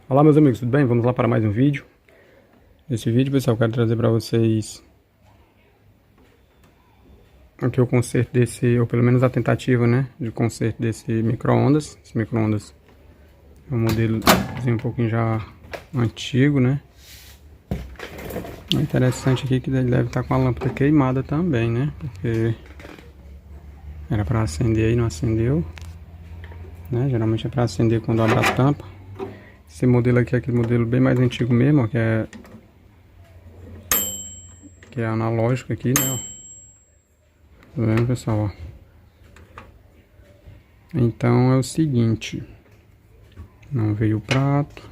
Olá meus amigos, tudo bem? Vamos lá para mais um vídeo. Nesse vídeo, pessoal, eu quero trazer para vocês aqui o conserto desse, ou pelo menos a tentativa, né, de conserto desse micro-ondas. Esse micro-ondas é um modelozinho um pouquinho já antigo, né. O interessante aqui é que ele deve estar com a lâmpada queimada também, né, porque era para acender aí, não acendeu, né. Geralmente é para acender quando abre a tampa. Esse modelo aqui é aquele modelo bem mais antigo mesmo, ó, que é analógico aqui, né, ó. Tá vendo, pessoal, ó. Então é o seguinte, não veio o prato.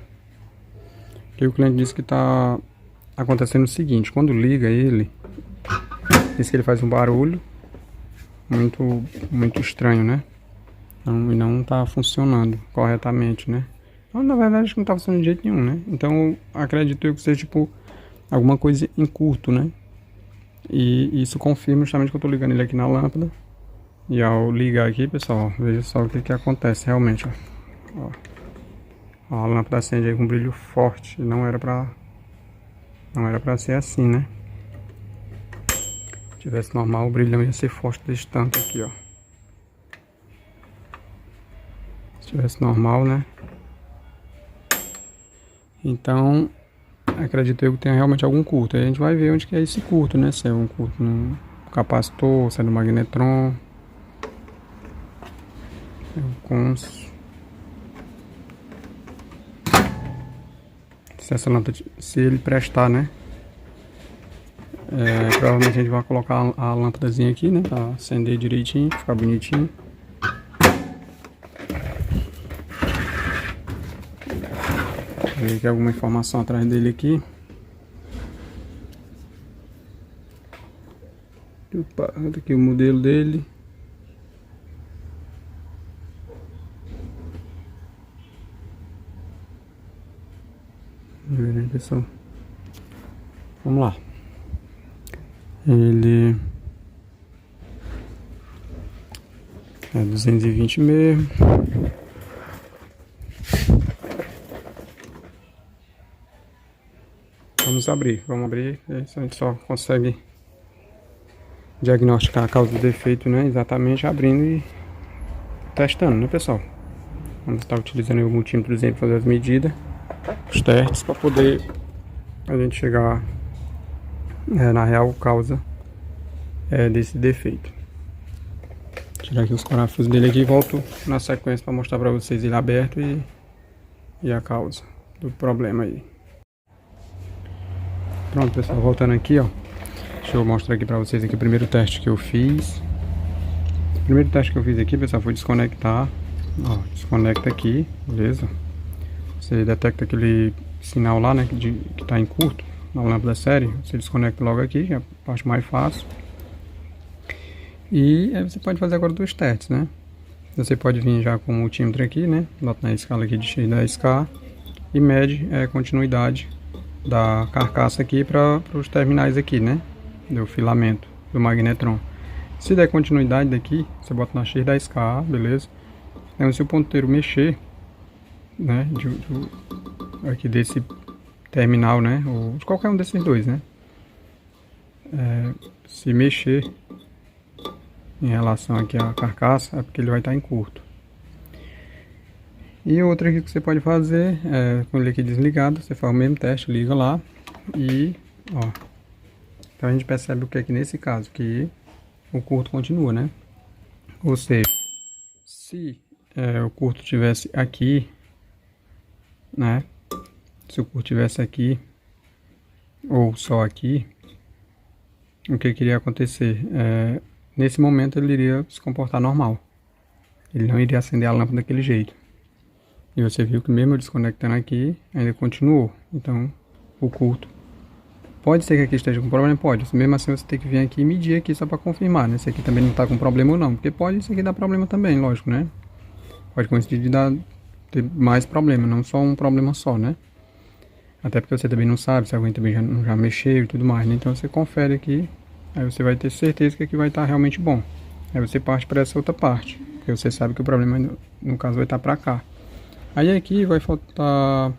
E o cliente disse que tá acontecendo o seguinte: quando liga ele, diz que ele faz um barulho muito estranho, né? E não tá funcionando corretamente, né? Então, na verdade, acho que não tá funcionando de jeito nenhum, né? Então acredito eu que seja tipo alguma coisa em curto, né? E isso confirma justamente que eu tô ligando ele aqui na lâmpada. E ao ligar aqui, pessoal, ó, veja só o que acontece realmente, ó. Ó, a lâmpada acende aí com brilho forte. Não era pra ser assim, né? Se tivesse normal, o brilho não ia ser forte desse tanto aqui, ó. Se tivesse normal, né? Então, acredito eu que tenha realmente algum curto. Aí a gente vai ver onde que é esse curto, né? Se é um curto no capacitor, se é no magnetron. Se essa lâmpada, se ele prestar, né? Provavelmente a gente vai colocar a lâmpadazinha aqui, né? Pra acender direitinho, ficar bonitinho. Ver aqui alguma informação atrás dele aqui. Opa, aqui o modelo dele. Vamos ver, né, pessoal? Vamos lá. Ele é 220 mesmo. Vamos abrir, a gente só consegue diagnosticar a causa do defeito, né? Exatamente abrindo e testando, né, pessoal? Vamos estar utilizando o multímetrozinho para fazer as medidas, os testes, para poder a gente chegar na real causa desse defeito. Vou tirar aqui os parafusos dele aqui e volto na sequência para mostrar para vocês ele aberto e a causa do problema aí. Pronto, pessoal, voltando aqui, ó. Deixa eu mostrar aqui pra vocês aqui o primeiro teste que eu fiz. O primeiro teste que eu fiz aqui, pessoal, foi desconectar. Ó, desconecta aqui, beleza? Você detecta aquele sinal lá, né, que tá em curto na lâmpada série. Você desconecta logo aqui, que é a parte mais fácil. E aí você pode fazer agora dois testes, né? Você pode vir já com o multímetro aqui, né? Bota na escala aqui de X10K e mede a continuidade da carcaça aqui para os terminais aqui, né, do filamento do magnetron. Se der continuidade daqui, você bota na X10K, beleza? Então, se o ponteiro mexer, né, aqui desse terminal, né, ou de qualquer um desses dois, né, se mexer em relação aqui à carcaça, é porque ele vai estar em curto. E outra aqui que você pode fazer é com ele aqui desligado, você faz o mesmo teste, liga lá e ó. Então a gente percebe o que é que nesse caso que o curto continua, né? Ou seja, se o curto tivesse aqui, né? Se o curto tivesse aqui ou só aqui, o que iria acontecer? Nesse momento ele iria se comportar normal. Ele não iria acender a lâmpada daquele jeito. E você viu que mesmo eu desconectando aqui, ainda continuou. Então, o curto. Pode ser que aqui esteja com problema? Pode. Mesmo assim, você tem que vir aqui e medir aqui só para confirmar, né? Se aqui também não está com problema ou não. Porque pode isso aqui dar problema também, lógico, né? Pode coincidir de ter mais problema, não só um problema só, né? Até porque você também não sabe se alguém também já mexeu e tudo mais, né? Então, você confere aqui, aí você vai ter certeza que aqui vai estar realmente bom. Aí você parte para essa outra parte, porque você sabe que o problema, no caso, vai estar para cá. Aí aqui vai faltar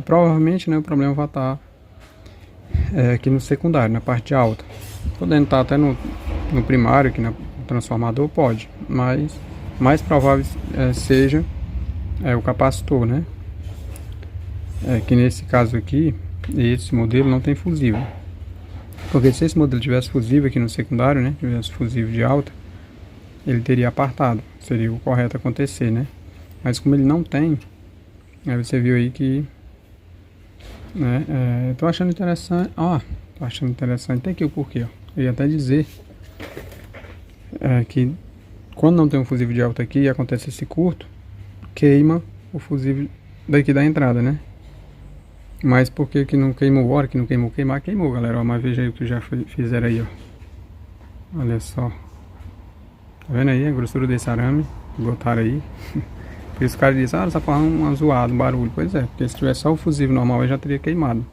Provavelmente, né, o problema vai estar aqui no secundário, na parte alta. Podendo estar até no primário, aqui no transformador, pode. Mas mais provável seja o capacitor, né? Que nesse caso aqui, esse modelo não tem fusível. Porque se esse modelo tivesse fusível aqui no secundário, né? Tivesse fusível de alta, ele teria apartado. Seria o correto acontecer, né? Mas como ele não tem, aí você viu aí que, né? Tô achando interessante. Tô achando interessante. Tem aqui o porquê, ó. Eu ia até dizer que quando não tem um fusível de alta aqui e acontece esse curto, queima o fusível daqui da entrada, né? Mas por que não queimou? Hora que não queimou, queimou, galera. Ó, mas veja aí o que já fizeram aí, ó. Olha só. Tá vendo aí a grossura desse arame? Botaram aí. Por isso o cara diz, essa porra é um zoado, um barulho. Pois é, porque se tivesse só o fusível normal, eu já teria queimado,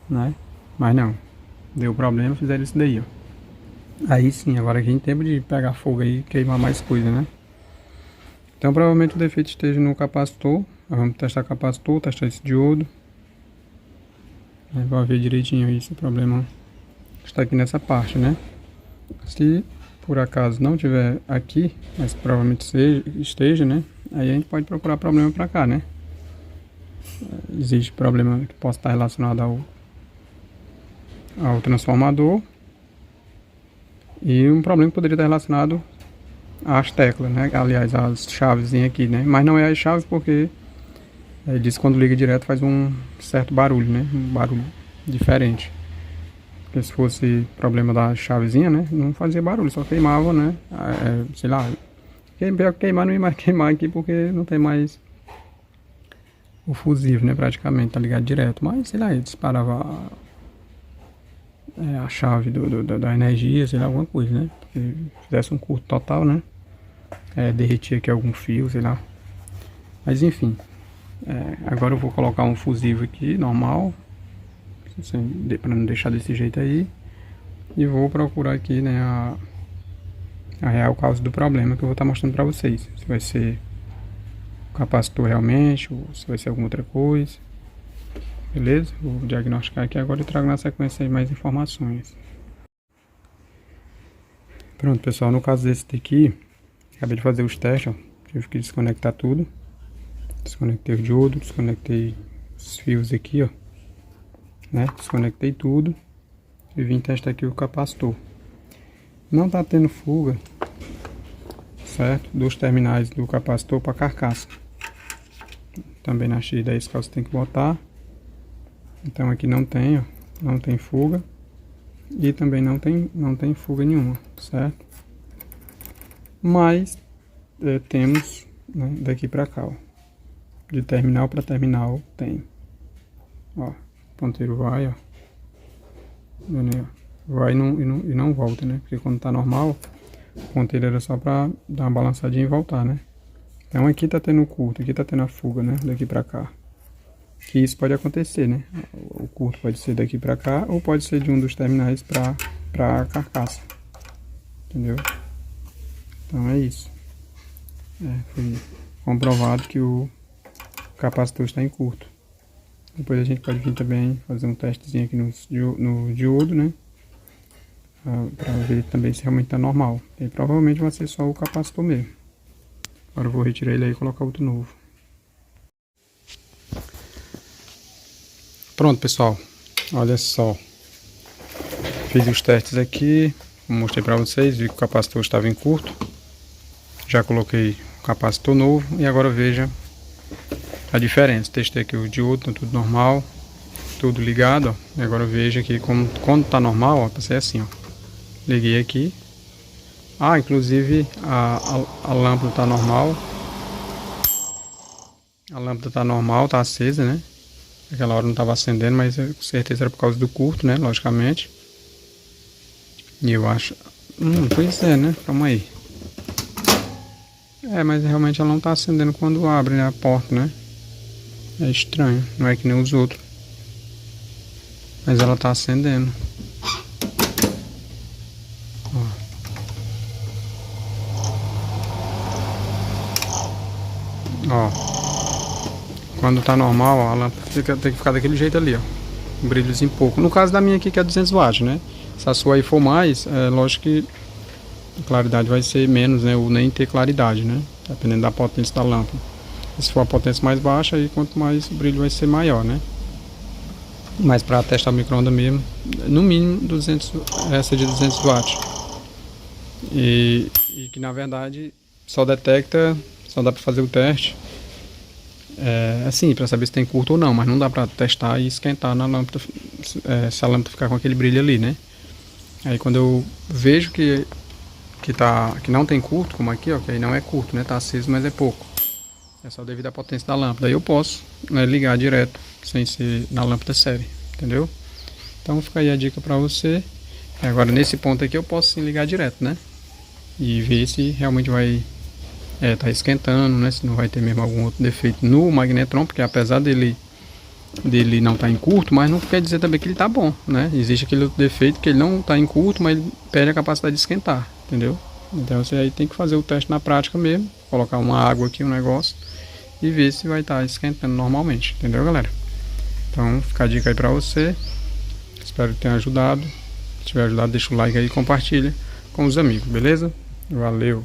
né? Mas não. Deu problema, fizeram isso daí, ó. Aí sim, agora aqui em tempo de pegar fogo aí e queimar mais coisa, né? Então provavelmente o defeito esteja no capacitor. Vamos testar o capacitor, testar esse diodo. Vai ver direitinho aí se o problema está aqui nessa parte, né? Se por acaso não tiver aqui, mas provavelmente esteja, né? Aí a gente pode procurar problema para cá, né? Existe problema que possa estar relacionado ao transformador. E um problema que poderia estar relacionado às teclas, né? Aliás, às chaves aqui, né? Mas não é as chaves porque ele diz que quando liga direto faz um certo barulho, né? Um barulho diferente. Porque se fosse problema da chavezinha, né? Não fazia barulho, só queimava, né? Sei lá. Queimar não ia mais queimar aqui porque não tem mais o fusível, né? Praticamente, tá ligado direto. Mas, sei lá, ele disparava a chave da energia, sei lá, alguma coisa, né? Porque fizesse um curto total, né? Derretia aqui algum fio, sei lá. Mas enfim. Agora eu vou colocar um fusível aqui, normal. Para não deixar desse jeito aí. E vou procurar aqui, né, a real causa do problema que eu vou estar mostrando para vocês. Se vai ser o capacitor realmente, ou se vai ser alguma outra coisa. Beleza? Vou diagnosticar aqui agora e trago na sequência aí mais informações. Pronto, pessoal, no caso desse daqui, acabei de fazer os testes, ó. Tive que desconectar tudo. Desconectei o diodo, desconectei os fios aqui, ó. Né? Desconectei tudo e vim testar aqui o capacitor. Não tá tendo fuga, certo? Dos terminais do capacitor para carcaça. Também na X10 que você tem que botar. Então aqui não tem, ó, não tem fuga e também não tem fuga nenhuma, certo? Mas temos, né, daqui para cá, ó, de terminal para terminal tem, ó, o ponteiro vai, ó, vai e não volta, né? Porque quando tá normal, o ponteiro era só para dar uma balançadinha e voltar, né? Então aqui tá tendo curto, aqui tá tendo a fuga, né? Daqui para cá. Que isso pode acontecer, né? O curto pode ser daqui para cá ou pode ser de um dos terminais para a carcaça, entendeu? Então é isso. Foi comprovado que o capacitor está em curto. Depois a gente pode vir também fazer um testezinho aqui no diodo, né? Para ver também se realmente está normal. E provavelmente vai ser só o capacitor mesmo. Agora eu vou retirar ele aí e colocar outro novo. Pronto, pessoal, olha só, fiz os testes aqui, mostrei para vocês, vi que o capacitor estava em curto, já coloquei o capacitor novo e agora veja a diferença. Testei aqui o diodo, tá tudo normal, tudo ligado, ó. E agora veja aqui quando tá normal, ó, tá ser assim, ó, liguei aqui, inclusive a lâmpada tá normal, tá acesa, né? Aquela hora não estava acendendo, mas com certeza era por causa do curto, né? Logicamente. E eu acho... pois é, né? Calma aí. Mas realmente ela não está acendendo quando abre, né, a porta, né? É estranho. Não é que nem os outros. Mas ela está acendendo. Ó. quando tá normal, ó, a lâmpada tem que ficar daquele jeito ali, ó. Um brilhozinho pouco. No caso da minha aqui, que é 200 watts, né? Se a sua aí for mais, lógico que a claridade vai ser menos, né? Ou nem ter claridade, né? Dependendo da potência da lâmpada. E se for a potência mais baixa, aí quanto mais o brilho vai ser maior, né? Mas para testar o micro-ondas mesmo, no mínimo 200, essa de 200 watts. E que na verdade só detecta, só dá para fazer o teste assim, para saber se tem curto ou não, mas não dá para testar e esquentar na lâmpada, se a lâmpada ficar com aquele brilho ali, né? Aí quando eu vejo que não tem curto, como aqui, ó, que aí não é curto, né? Tá aceso, mas é pouco. É só devido à potência da lâmpada. Aí eu posso, né, ligar direto, sem ser na lâmpada série, entendeu? Então fica aí a dica para você. Agora nesse ponto aqui eu posso sim ligar direto, né? E ver se realmente vai tá esquentando, né? Se não vai ter mesmo algum outro defeito no magnetron, porque apesar dele não estar em curto, mas não quer dizer também que ele tá bom, né? Existe aquele outro defeito que ele não está em curto, mas ele perde a capacidade de esquentar, entendeu? Então você aí tem que fazer o teste na prática mesmo, colocar uma água aqui, um negócio, e ver se vai estar esquentando normalmente, entendeu, galera? Então fica a dica aí pra você. Espero que tenha ajudado. Se tiver ajudado, deixa o like aí e compartilha com os amigos, beleza? Valeu!